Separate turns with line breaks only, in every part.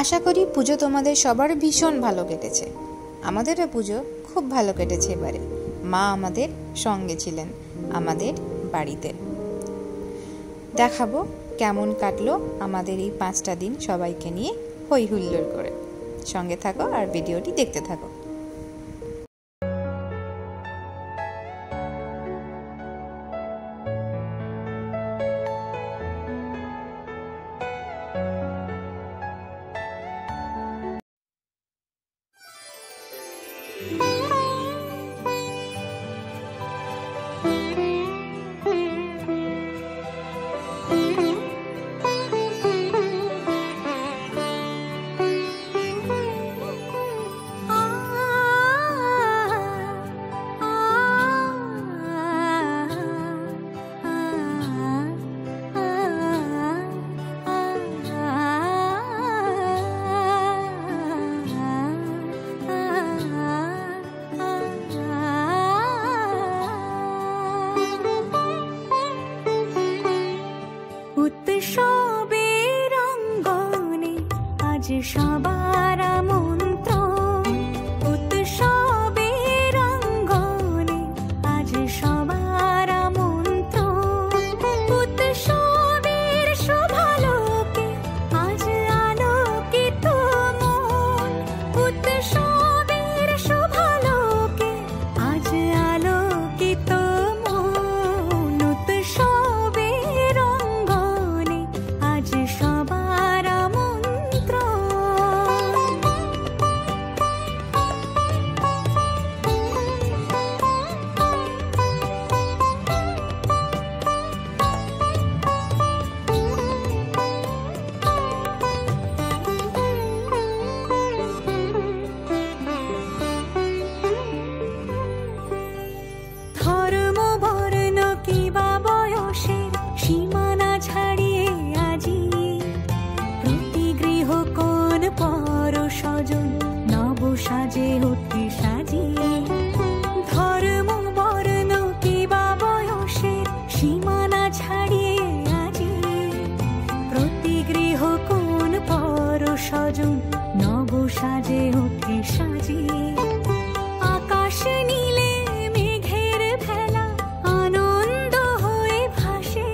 আশা করি পুজো তোমাদের সবার ভীষণ ভালো কেটেছে। আমাদেরও পুজো খুব ভালো কেটেছে। এবারে মা আমাদের সঙ্গে ছিলেন আমাদের বাড়িতে। দেখাবো কেমন কাটলো আমাদের এই 5টা দিন সবাইকে নিয়ে হই হুল্লোড় করে। সঙ্গে থাকো আর ভিডিওটি দেখতে থাকো।
উৎসবের অঙ্গনে আজ সবার আমন্ত্রণ, উৎসবের অঙ্গনে আজ সবার আমন্ত্রণ। উৎসবের শোভালোকে আজ আলোকিত মন, উৎসবের শোভালোকে আজ আলোকিত মন। উৎসবের অঙ্গনে আজ সবার আমন্ত্রণ। ধর্ম বর্ণ কিবা বয়সের সীমানা ছাড়িয়ে আজি প্রতি গৃহ কোন পর স্বজন নব সাজে ওঠে সাজিয়ে। ধর্ম বর্ণ কিবা বয়সের সীমানা ছাড়িয়ে আজি প্রতি গৃহ কোন পর স্বজন নব সাজে ওঠে সাজিয়ে। আকাশ নীলে মেঘের ভেলা আনন্দ হয়ে ভাসে,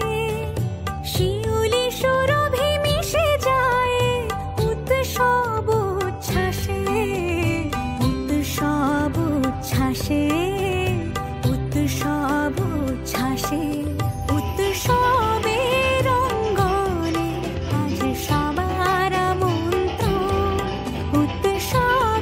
শিউলি সুরভি মিশে যায় উৎসব উচ্ছ্বাসে, উৎসব উচ্ছ্বাসে, উৎসব উচ্ছ্বাসে। উৎসবের অঙ্গনে আজ সবার আমন্ত্রণ, উৎসবের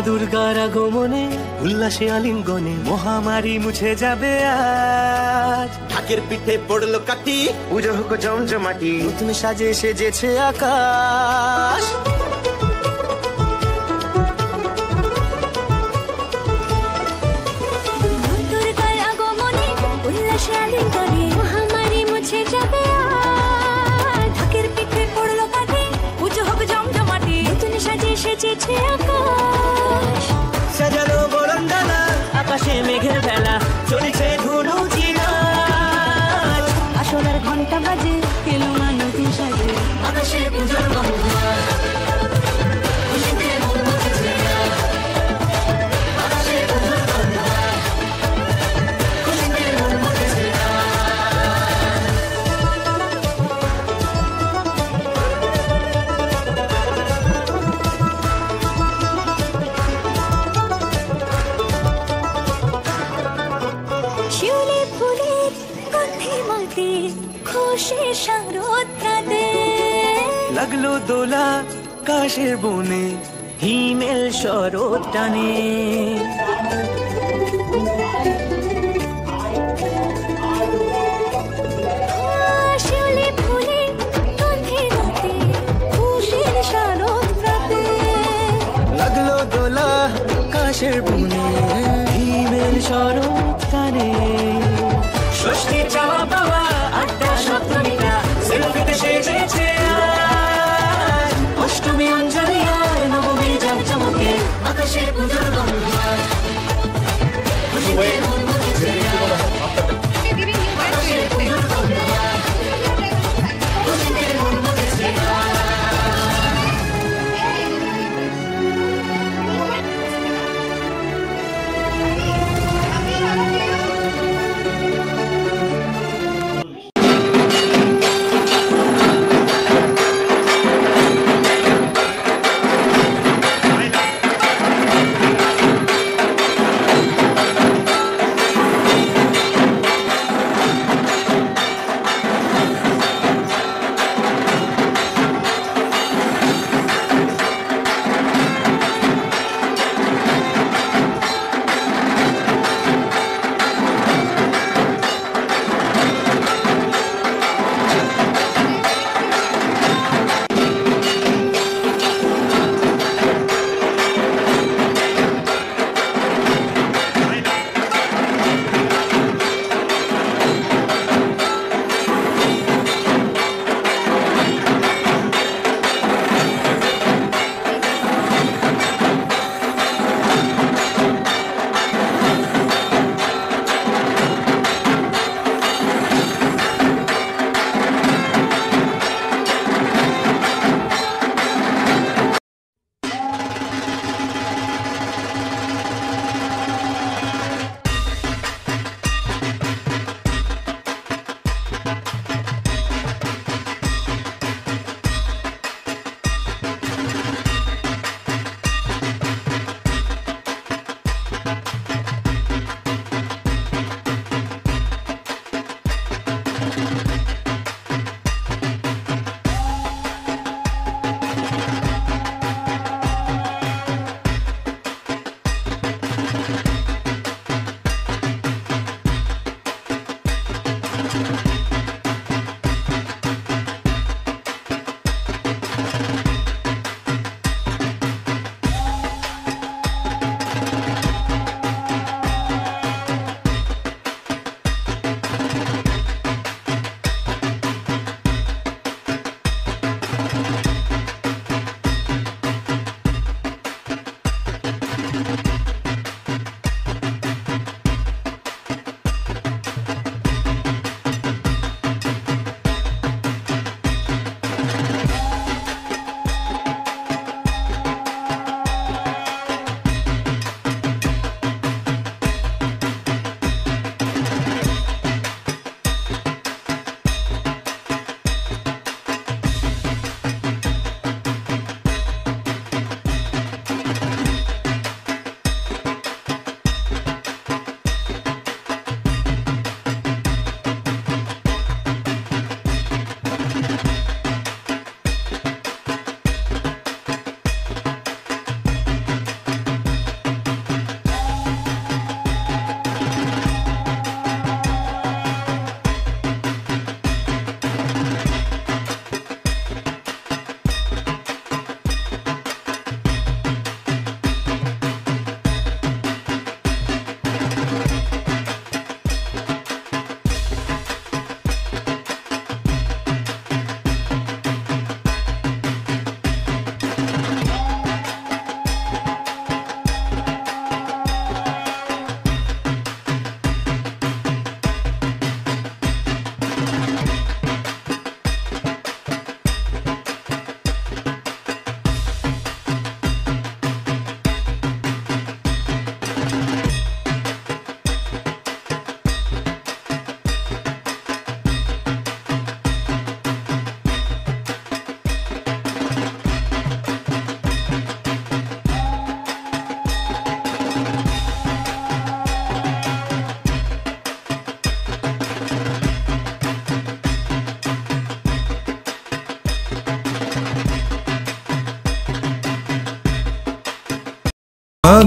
দুর্গার আগমনে উল্লাসে আলিঙ্গনে মহামারী মুছে যাবে আজ।
ঢাকের পিঠে পড়লো কাটি,
পুজো হোক জমজমাটি, নতুন সাজে সেজেছে আকাশ।
দুর্গার আগমনে উল্লাসে আলিঙ্গনে মহামারী মুছে যাবে আজ। ঢাকের পিঠে পড়লো কাটি, পুজো হোক জমজমাটি, নতুন সাজে সেজেছে আকাশ।
সাজানো বরণডালা, আকাশে মেঘের বেলা, চলেছে ধুনুচি নাচ।
আসলার ঘন্টা বাজে, এলো না নতুন সাজে, আকাশে পুজোর গন্ধ।
লাগলো দোলা কাশের বনে, হিমেল শরৎ টানে। লাগলো দোলা কাশের বনে, হিমেল শরৎ টানে। ষষ্ঠী চাওয়া পাওয়া আড্ডা সপ্তমীটা সেলফিতে সেজেছে আজ। অষ্টমী অঞ্জলি আর নবমী জাঁকজমকে আকাশে পুজোর গন্ধ।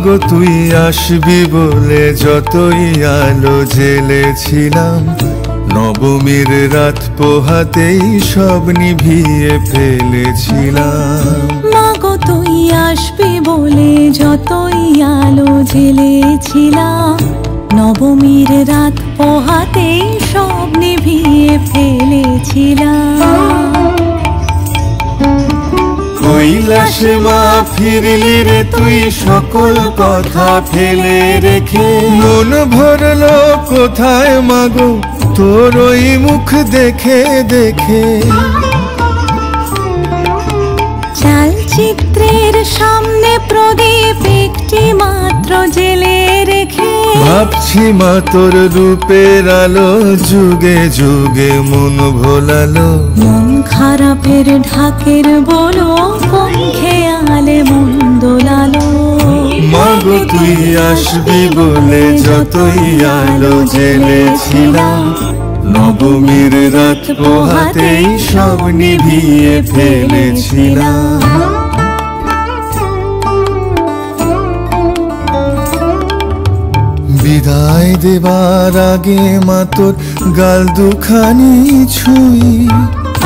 মাগো তুই আসবি বলে যতই আলো জেলেছিলাম, নবমীর রাত পোহাতেই সব নিভিয়ে ফেলেছিলাম।
মাগো তুই আসবি বলে যতই আলো জেলেছিলাম, নবমীর রাত পোহাতেই সব নিভিয়ে ফেলেছিলাম।
কৈলাসে মা ফিরলি রে তুই সকল কথা ফেলে রেখে, মন ভরলো কোথায় মাগো তোর ওই মুখ দেখে দেখে।
চালচিত্রের সামনে প্রদীপ একটি মাত্র জেলে রেখে,
ভাবছি মা তোর রূপের আলো যুগে যুগে মন ভোলালো।
মন খারাপের ঢাকের বলো কোন খেয়ালে মন দোলালো।
মাগো তুই আসবি বলে যতই আলো জেলেছিলাম, নবমীর রাত পোহাতেই সব নিভিয়ে ফেলেছিলাম। বিদায় দেবার আগে মা তোর গাল দুখানি ছুঁই,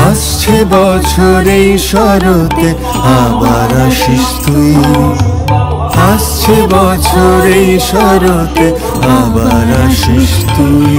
আসছে বছর এই শরতে আবার আসিস তুই। আসছে বছর এই শরতে আবার আসিস তুই।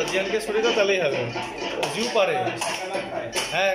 জিয়ানকে সরিয়ে দাও তাহলেই হবে জিউ পারে হ্যাঁ